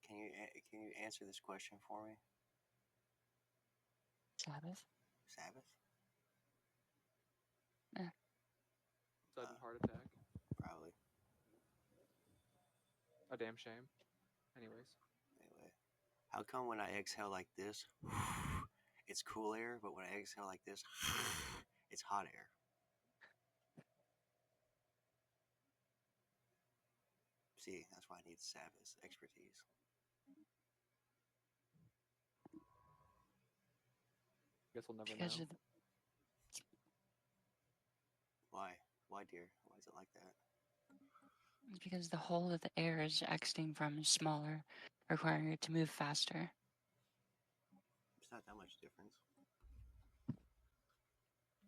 Can you answer this question for me? Sabbath? Sabbath? Sudden heart attack. Probably. A damn shame. Anyways. Anyway, how come when I exhale like this, it's cool air, but when I exhale like this, it's hot air? See, that's why I need Sabbath expertise. Guess we'll never Because know. of the, Why? Why, dear? Why is it like that? because the hole of the air is exiting from is smaller, requiring it to move faster. It's not that much difference.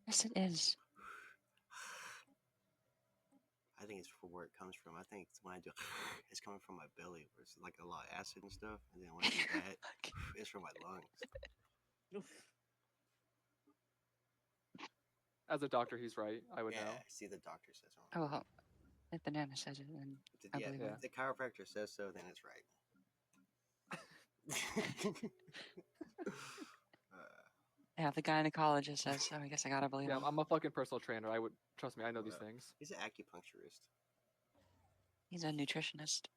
Yes, it is. I think it's for where it comes from. I think it's when I do, it's coming from my belly, where it's like a lot of acid and stuff. And then when I do that, it's from my lungs. As a doctor, he's right. I would know. See, the doctor says so. Oh, well, if Banana says it, then I believe if it. the chiropractor says so, then it's right. Yeah, if the gynecologist says so, I guess I gotta believe Yeah, him. I'm a fucking personal trainer. I would trust me. I know these things. He's an acupuncturist. He's a nutritionist.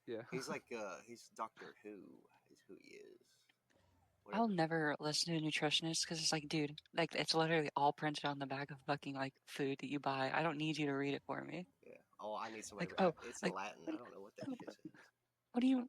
Yeah. He's like he's Doctor Who is who he is. I'll never listen to a nutritionist because it's like, dude, like it's literally all printed on the back of fucking like food that you buy. I don't need you to read it for me. Yeah. Oh, I need somebody. Like, It's in Latin. I don't know what that shit is. What do you